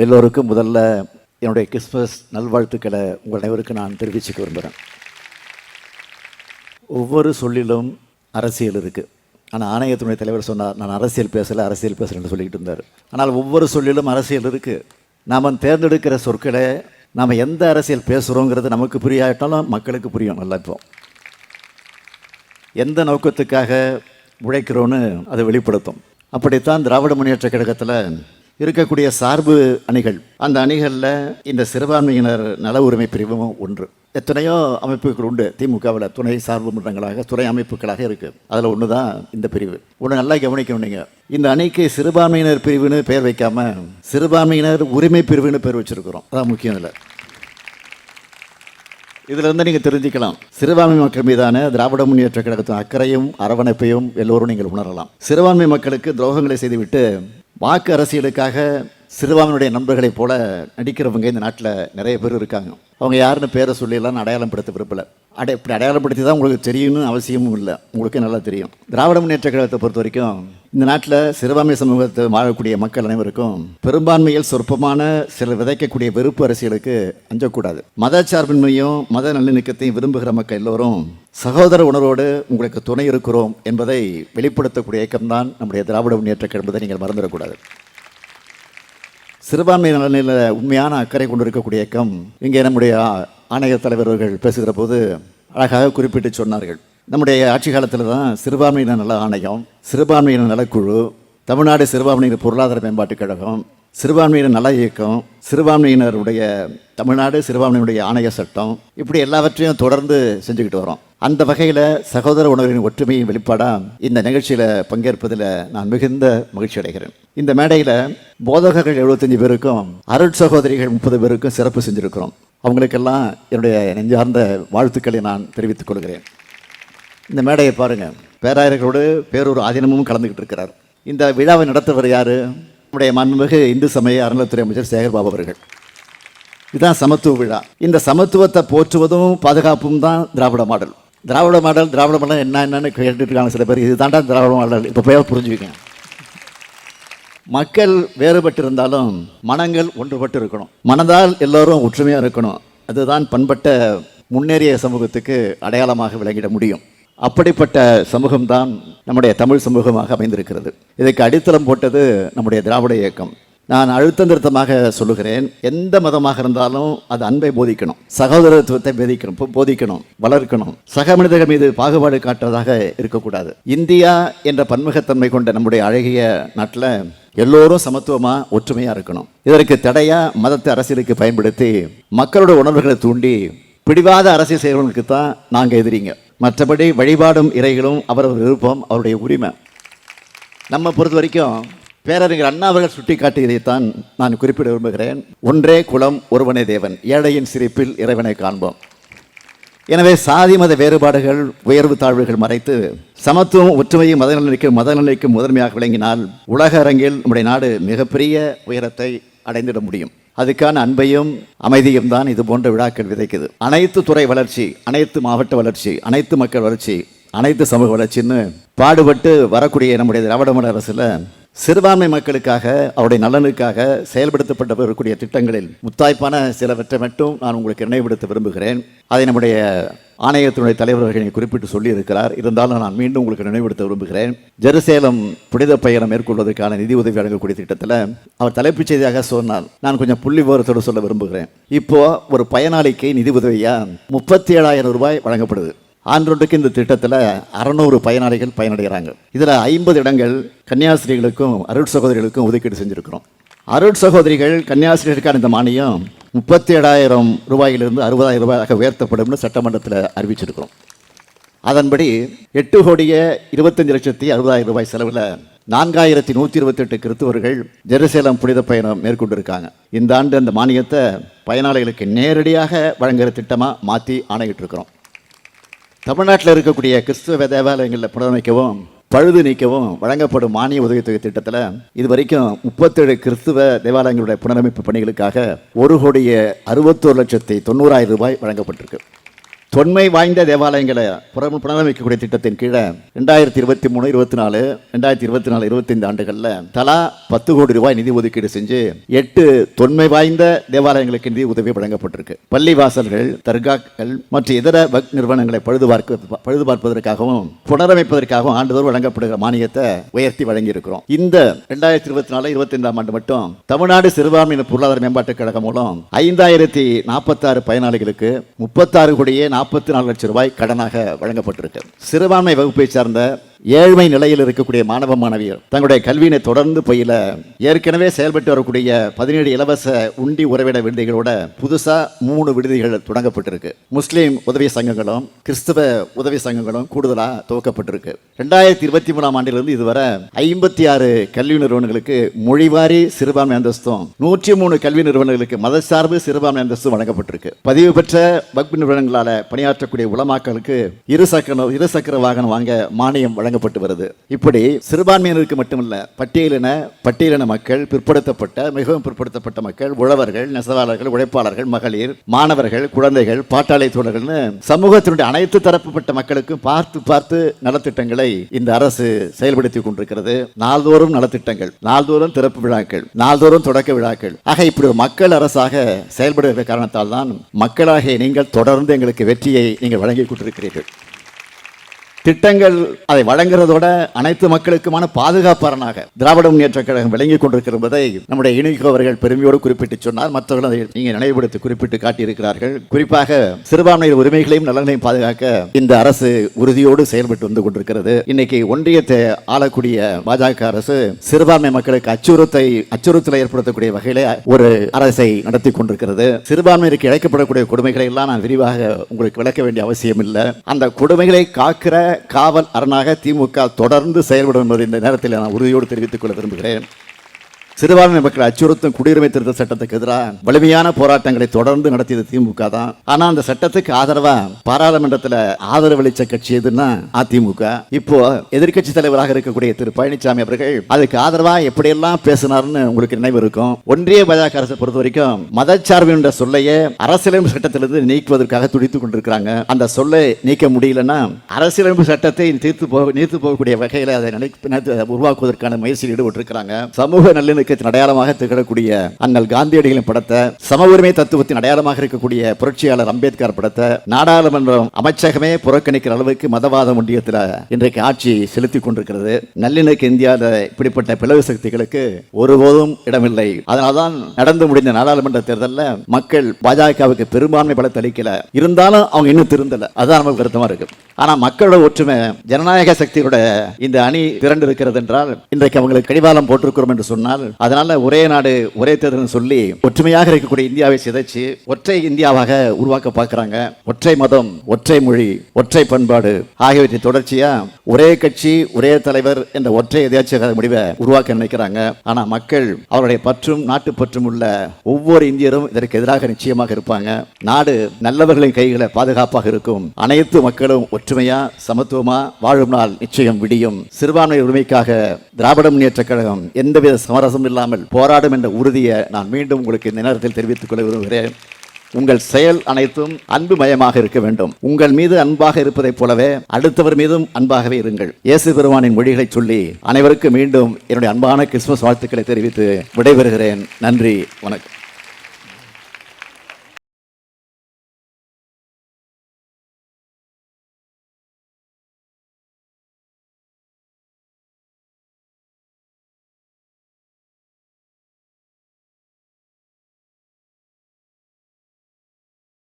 எல்லோருக்கும் முதல்ல என்னுடைய கிறிஸ்மஸ் நல்வாழ்த்துக்களை உங்கள் அனைவருக்கும் நான் தெரிவிச்சுக்க விரும்புகிறேன். ஒவ்வொரு சொல்லிலும் அரசியல் இருக்குது. ஆனால் ஆணையத்துடைய தலைவர் சொன்னார், நான் அரசியல் பேசுகிறேன்னு சொல்லிக்கிட்டு இருந்தார். ஆனால் ஒவ்வொரு சொல்லிலும் அரசியல் இருக்குது. நாம் தேர்ந்தெடுக்கிற சொற்களை நாம் எந்த அரசியல் பேசுகிறோங்கிறது நமக்கு புரியாட்டாலும் மக்களுக்கு புரியும். நல்லா இப்போ எந்த நோக்கத்துக்காக உழைக்கிறோன்னு அதை வெளிப்படுத்தும். அப்படித்தான் திராவிட முன்னேற்ற கழகத்தில் இருக்கக்கூடிய சார்பு அணிகள், அந்த அணிகளில் இந்த சிறுபான்மையினர் நல உரிமை பிரிவும் ஒன்று. எத்தனையோ அமைப்புகள் உண்டு. திமுகவில் துணை சார்பு மன்றங்களாக துணை அமைப்புகளாக இருக்குது. அதில் ஒன்று தான் இந்த பிரிவு. ஒன்று நல்லா கவனிக்கணும். நீங்கள் இந்த அணிக்கு சிறுபான்மையினர் பிரிவுன்னு பெயர் வைக்காமல் சிறுபான்மையினர் உரிமை பிரிவுன்னு பேர் வச்சுருக்கிறோம். அதான் முக்கியம். இதில் இருந்து நீங்கள் தெரிஞ்சுக்கலாம், சிறுபான்மை மக்கள் மீதான திராவிட முன்னேற்ற கழகத்தின் அக்கறையும் அரவணைப்பையும் எல்லோரும் நீங்கள் உணரலாம். சிறுபான்மை மக்களுக்கு துரோகங்களை செய்துவிட்டு வாக்கு அரசியலுக்காக சிறுபான்மையுடைய நண்பர்களைப் போல நடிக்கிறவங்க இந்த நாட்டில் நிறைய பேர் இருக்காங்க. அவங்க யாருன்னு பேரை சொல்லியெல்லாம் அடையாளப்படுத்த விரும்பலை. இப்படி அடையாளப்படுத்தி தான் உங்களுக்கு தெரியணும்னு அவசியமும் இல்லை. உங்களுக்கு நல்லா தெரியும். திராவிட முன்னேற்ற கழகத்தை பொறுத்த வரைக்கும் இந்த நாட்டில் சிறுபான்மை சமூகத்தை வாழக்கூடிய மக்கள் அனைவருக்கும் பெரும்பான்மையில் சொற்பமான சிலர் விதைக்கக்கூடிய வெறுப்பு அரசியலுக்கு அஞ்சக்கூடாது. மதச்சார்பின்மையும் மத நல்லிணக்கத்தையும் விரும்புகிற மக்கள் எல்லோரும் சகோதர உணர்வோடு உங்களுக்கு துணை இருக்கிறோம் என்பதை வெளிப்படுத்தக்கூடிய இயக்கம்தான் நம்முடைய திராவிட முன்னேற்ற கழகம் என்பதை நீங்கள் மறந்துடக்கூடாது. சிறுபான்மை நலனில் உண்மையான அக்கறை கொண்டிருக்கக்கூடிய இயக்கம் இங்கே நம்முடைய ஆணைய தலைவர்கள் பேசுகிற போது அழகாக குறிப்பிட்டு சொன்னார்கள். நம்முடைய ஆட்சி காலத்தில் தான் சிறுபான்மையினர் நல ஆணையம், சிறுபான்மையினர் நலக்குழு, தமிழ்நாடு சிறுபான்மையினர் பொருளாதார மேம்பாட்டுக் கழகம், சிறுபான்மையினர் நல இயக்கம், சிறுபான்மையினருடைய தமிழ்நாடு சிறுபான்மையினுடைய ஆணைய சட்டம், இப்படி எல்லாவற்றையும் தொடர்ந்து செஞ்சுக்கிட்டு வரோம். அந்த வகையில் சகோதர உணர்வின் ஒற்றுமையின் வெளிப்பாடாக இந்த நிகழ்ச்சியில் பங்கேற்பதில் நான் மிகுந்த மகிழ்ச்சி அடைகிறேன். இந்த மேடையில் போதகர்கள் 75 பேருக்கும் அருட்சகோதரிகள் 30 பேருக்கும் சிறப்பு செஞ்சுருக்கிறோம். அவங்களுக்கெல்லாம் என்னுடைய நெஞ்சார்ந்த வாழ்த்துக்களை நான் தெரிவித்துக் கொள்கிறேன். இந்த மேடையை பாருங்கள், பேராயர்களோடு பேரூர் ஆதீனமும் கலந்துக்கிட்டு இருக்கிறார். இந்த விழாவை நடத்துவர் யார்? நம்முடைய மாண்புமிகு இந்து சமய அறநிலையத்துறை அமைச்சர் சேகர்பாபு அவர்கள். இதுதான் சமத்துவ விழா. இந்த சமத்துவத்தை போற்றுவதும் பாதுகாப்பும் தான் திராவிட மாடல். திராவிட மாடல் என்னன்னு கேட்டுட்டு இருக்காங்க சில பேர். இதுதான்டா திராவிட மாடல். இப்போ போய் புரிஞ்சுக்கிங்க. மக்கள் வேறுபட்டு இருந்தாலும் மனங்கள் ஒன்றுபட்டு இருக்கணும். மனதால் எல்லோரும் ஒற்றுமையாக இருக்கணும். அதுதான் பண்பட்ட முன்னேறிய சமூகத்துக்கு அடையாளமாக விளங்கிட முடியும். அப்படிப்பட்ட சமூகம்தான் நம்முடைய தமிழ் சமூகமாக அமைந்திருக்கிறது. இதுக்கு அடித்தளம் போட்டது நம்முடைய திராவிட இயக்கம். நான் அழுத்தம் திருத்தமாக சொல்லுகிறேன், எந்த மதமாக இருந்தாலும் அது அன்பை போதிக்கணும், சகோதரத்துவத்தை போதிக்கணும், வளர்க்கணும். சக மனிதர்கள் மீது பாகுபாடு காட்டுவதாக இருக்கக்கூடாது. இந்தியா என்ற பன்முகத்தன்மை கொண்ட நம்முடைய அழகிய நாட்டில் எல்லோரும் சமத்துவமாக ஒற்றுமையாக இருக்கணும். இதற்கு தடையாக மதத்தை அரசியலுக்கு பயன்படுத்தி மக்களோட உணர்வுகளை தூண்டி பிடிவாத அரசியல் செய்வர்களுக்கு தான் நாங்கள் எதிரிங்க. மற்றபடி வழிபாடும் இறைகளும் அவரவர் விருப்பம், அவருடைய உரிமை. நம்ம பொறுத்த வரைக்கும் பேரறிஞர் அண்ணா அவர்கள் சுட்டி காட்டியதைத்தான் நான் குறிப்பிட விரும்புகிறேன். ஒன்றே குலம் ஒருவனே தேவன், ஏழையின் சிரிப்பில் இறைவனை காண்போம். எனவே சாதி மத வேறுபாடுகள் உயர்வு தாழ்வுகள் மறைத்து சமத்துவம் ஒற்றுமையும் மதநலனுக்கு முதன்மையாக விளங்கினால் உலக அரங்கில் நம்முடைய நாடு மிகப்பெரிய உயரத்தை அடைந்திட முடியும். அதுக்கான அன்பையும் அமைதியும் தான் இது போன்ற விழாக்கள் விதைக்குது. அனைத்து துறை வளர்ச்சி, அனைத்து மாவட்ட வளர்ச்சி, அனைத்து மக்கள் வளர்ச்சி, அனைத்து சமூக வளர்ச்சின்னு பாடுபட்டு வரக்கூடிய நம்முடைய திராவிட மாடல் அரசில் சிறுபான்மை மக்களுக்காக அவருடைய நலனுக்காக செயல்படுத்தப்பட்டு வரக்கூடிய திட்டங்களில் முத்தாய்ப்பான சிலவற்றை மட்டும் நான் உங்களுக்கு நினைவுபடுத்த விரும்புகிறேன். அதை நம்முடைய ஆணையத்தினுடைய தலைவர்கள் குறிப்பிட்டு சொல்லி இருக்கிறார். இருந்தாலும் நான் மீண்டும் உங்களுக்கு நினைவுபடுத்த விரும்புகிறேன். ஜெருசலேம் புனித பயணம் மேற்கொள்வதற்கான நிதி உதவி வழங்கக்கூடிய திட்டத்தில் அவர் தலைப்புச் செய்தியாக சொன்னார். நான் கொஞ்சம் புள்ளி விவரத்தோடு சொல்ல விரும்புகிறேன். இப்போ ஒரு பயனாளிக்கு நிதி உதவியாக 37,000 ரூபாய் வழங்கப்படுது. ஆண்டொன்றுக்கு இந்த திட்டத்தில் 600 பயனாளிகள் பயனடைகிறாங்க. இதில் 50 இடங்கள் கன்னியாஸ்திரிகளுக்கும் அருட்சகோதரிகளுக்கும் ஒதுக்கீடு செஞ்சுருக்கிறோம். அருட்சகோதரிகள் கன்னியாஸ்திரிகளுக்கான இந்த மானியம் 37,000 ரூபாயிலிருந்து 60,000 ரூபாயாக உயர்த்தப்படும்னு சட்டமன்றத்தில் அறிவிச்சிருக்கிறோம். அதன்படி 8,25,60,000 ரூபாய் செலவில் 4,128 கிறிஸ்தவர்கள் ஜெருசலேம் புனித பயணம் மேற்கொண்டிருக்காங்க. இந்த ஆண்டு அந்த மானியத்தை பயனாளிகளுக்கு நேரடியாக வழங்குகிற திட்டமாக மாற்றி ஆணையிட்டு இருக்கிறோம். தமிழ்நாட்டில் இருக்கக்கூடிய கிறிஸ்துவ தேவாலயங்களில் புனரமைக்கவும் பழுது நீக்கவும் வழங்கப்படும் மானிய உதவித்தொகை திட்டத்தில் இதுவரைக்கும் 37 கிறிஸ்துவ தேவாலயங்களுடைய புனரமைப்பு பணிகளுக்காக 1,61,90,000 ரூபாய் வழங்கப்பட்டிருக்கு. தொன்மை வாய்ந்த தேவாலயங்களை புனரமைக்கக்கூடிய திட்டத்தின் கீழே 2023, 24, 2024, 25 ஆண்டுகளில் தலா 10 கோடி ரூபாய் நிதி ஒதுக்கீடு செஞ்சு 8 தொன்மை வாய்ந்த தேவாலயங்களுக்கு நிதி உதவி வழங்கப்பட்டிருக்கு. பள்ளிவாசல்கள், தர்காக்கள் மற்றும் இதர வக்ஃப் நிறுவனங்களை பழுதுபார்ப்பதற்காகவும் புனரமைப்பதற்காகவும் ஆண்டுதோறும் வழங்கப்படுகிற மானியத்தை உயர்த்தி வழங்கியிருக்கிறோம். இந்த 2024, 25ஆம் ஆண்டு மட்டும் தமிழ்நாடு சிறுபான்மையினர் பொருளாதார மேம்பாட்டுக் கழகம் மூலம் 5046 பயனாளிகளுக்கு 36,44 லட்சம் ரூபாய் கடனாக வழங்கப்பட்டிருக்கு. சிறுபான்மை வகுப்பை சார்ந்த ஏழ்மை நிலையில் இருக்கக்கூடிய மாணவ மாணவியர் தங்களுடைய கல்வியினை தொடர்ந்து பயில ஏற்கனவே செயல்பட்டு வரக்கூடிய 17 இலவச உண்டி உறைவிட விடுதிகளோட புதுசா 3 விடுதிகள் தொடங்கப்பட்டிருக்கு. முஸ்லீம் உதவி சங்கங்களும் கிறிஸ்தவ உதவி சங்கங்களும் கூடுதலா துவக்கப்பட்டிருக்கு. 2023ஆம் ஆண்டிலிருந்து இதுவரை 56 கல்வி நிறுவனங்களுக்கு மொழிவாரி சிறுபான்மை அந்தஸ்தும் 103 கல்வி நிறுவனங்களுக்கு மதசார்பு சிறுபான்மை அந்தஸ்தும் வழங்கப்பட்டிருக்கு. பதிவு பெற்ற வக்ஃப் நிறுவனங்களால பணியாற்றக்கூடிய உலமாக்களுக்கு இருசக்கர வாகனம் வாங்க மானியம் வழங்கப்பட்டு வருது. இப்படி சிறுபான்மையினருக்கு மட்டுமல்ல, பட்டியலின மக்கள், பிற்படுத்தப்பட்ட, மிகவும் பிற்படுத்தப்பட்ட மக்கள், உழவர்கள், நெசவாளர்கள், உழைப்பாளர்கள், மகளிர், மாணவர்கள், குழந்தைகள், பாட்டாளி தோழர்கள்னு சமூகத்தினுடைய அனைத்து தரப்புப்பட்ட மக்களுக்கும் பார்த்து நலத்திட்டங்களை இந்த அரசு செயல்படுத்தி கொண்டிருக்கிறது. நாள்தோறும் நலத்திட்டங்கள், நாள்தோறும் திறப்பு விழாக்கள், நாள்தோறும் தொடக்க விழாக்கள். ஆக இப்படி ஒரு மக்கள் அரசாக செயல்படுகிற காரணத்தால் தான் மக்களாகிய நீங்கள் தொடர்ந்து எங்களுக்கு வெற்றியை நீங்கள் வழங்கி கொண்டிருக்கிறீர்கள். திட்டங்கள் அதை வழங்குறதோட அனைத்து மக்களுக்குமான பாதுகாப்பாளனாக திராவிட முன்னேற்றக் கழகம் விளங்கிக் கொண்டிருக்கிறதை நம்முடைய இனிகோ அவர்கள் பெருமையோடு குறிப்பிட்டு சொன்னார். மற்றவர்கள் அதை நீங்க நினைவுபடுத்தி குறிப்பிட்டு காட்டியிருக்கிறார்கள். குறிப்பாக சிறுபான்மையினர் உரிமைகளையும் நலன்களையும் பாதுகாக்க இந்த அரசு உறுதியோடு செயல்பட்டு வந்து கொண்டிருக்கிறது. இன்னைக்கு ஒன்றியத்தை ஆளக்கூடிய பாஜக அரசு சிறுபான்மை மக்களுக்கு அச்சுறுத்தலை ஏற்படுத்தக்கூடிய வகையில ஒரு அரசை நடத்தி கொண்டிருக்கிறது. சிறுபான்மையினருக்கு இழைக்கப்படக்கூடிய கொடுமைகளை எல்லாம் நான் விரிவாக உங்களுக்கு விளக்க வேண்டிய அவசியம் இல்லை. அந்த கொடுமைகளை காக்கிற காவல் அரணாக திமுக தொடர்ந்து செயல்படும் என்பதை இந்த நேரத்தில் நான் உறுதியோடு தெரிவித்துக் கொள்ள விரும்புகிறேன். சிறுபான்மை மக்கள் அச்சுறுத்தும் குடியுரிமை திருத்த சட்டத்துக்கு எதிராக வலிமையான போராட்டங்களை தொடர்ந்து நடத்தியது திமுக தான். ஆனா அந்த சட்டத்துக்கு ஆதரவா பாராளுமன்றத்தில் ஆதரவளிச்ச கட்சி எதுன்னா அதிமுக. இப்போ எதிர்கட்சி தலைவராக இருக்கக்கூடிய திரு பழனிசாமி அவர்கள் அதுக்கு ஆதரவா எப்படியெல்லாம் பேசினார்னு உங்களுக்கு நினைவு இருக்கும். ஒன்றிய பாஜக அரசை பொறுத்த வரைக்கும் மதச்சார்பு என்ற சொல்லையே அரசியலமைப்பு சட்டத்திலிருந்து நீக்குவதற்காக துடித்துக் கொண்டிருக்கிறாங்க. அந்த சொல்லை நீக்க முடியலன்னா அரசியலமைப்பு சட்டத்தை நீர்த்து போகக்கூடிய வகையில் அதை உருவாக்குவதற்கான முயற்சியில் ஈடுபட்டிருக்கிறாங்க. சமூக நல்லிணக்க அடையாளமாக திகழக்கூடிய அண்ணல் காந்தியடிகளின் படத்தை, சம உரிமை தத்துவத்தின் அடையாளமாக இருக்கக்கூடிய புரட்சியாளர் அம்பேத்கர் படத்தை நாடாளுமன்றம் அமைச்சகமே புறக்கணிக்கிற அளவுக்கு மதவாத ஒன்றியத்தில் இன்றைக்கு ஆட்சி செலுத்திக் கொண்டிருக்கிறது. நல்லிணக்க இந்தியாவில் இப்படிப்பட்ட பிளவு சக்திகளுக்கு ஒருபோதும் இடமில்லை. அதனால்தான் நடந்து முடிந்த நாடாளுமன்ற தேர்தலில் மக்கள் பாஜகவுக்கு பெரும்பான்மை பலத்தை அளிக்கல. இருந்தாலும் அவங்க இன்னும் திருந்தல. அதுதான் நமக்கு வருத்தமா இருக்கு. ஆனா மக்களோட ஒற்றுமை, ஜனநாயக சக்தியோட இந்த அணி திரண்டு இருக்கிறது என்றால் இன்றைக்கு அவங்களுக்கு கடிவாளம் போட்டிருக்கிறோம் என்று சொன்னால், அதனால ஒரே நாடு ஒரே தேர்தல் சொல்லி ஒற்றுமையாக இருக்கக்கூடிய இந்தியாவை சிதைச்சு ஒற்றை இந்தியாவாக உருவாக்க பார்க்கிறாங்க. ஒற்றை மதம், ஒற்றை மொழி, ஒற்றை பண்பாடு ஆகியவற்றை தொடர்ச்சியா ஒரே கட்சி ஒரே தலைவர் என்ற ஒற்றை எதிர்கால முடிவை உருவாக்க நினைக்கிறாங்க. ஆனா மக்கள் அவருடைய பற்றும் நாட்டு பற்றும் உள்ள ஒவ்வொரு இந்தியரும் இதற்கு எதிராக நிச்சயமாக இருப்பாங்க. நாடு நல்லவர்களின் கைகளை பாதுகாப்பாக இருக்கும். அனைத்து மக்களும் ஒற்றுமையா சமத்துவமா வாழும் நாள் நிச்சயம் விடியும். சிறுபான்மை உரிமைக்காக திராவிட முன்னேற்றக் கழகம் எந்தவித சமரசம் இல்லாமல் போராடும் என்ற உறுதியை நான் மீண்டும் உங்களுக்கு இந்த நேரத்தில் தெரிவித்துக் கொள்ள விரும்புகிறேன். உங்கள் செயல் அனைத்தும் அன்பு மயமாக இருக்க வேண்டும். உங்கள் மீது அன்பாக இருப்பதைப் போலவே அடுத்தவர் மீதும் அன்பாகவே இருங்கள். இயேசு பெருமானின் மொழிகளை சொல்லி அனைவருக்கும் மீண்டும் என்னுடைய அன்பான கிறிஸ்துமஸ் வாழ்த்துக்களை தெரிவித்து விடைபெறுகிறேன். நன்றி, வணக்கம்.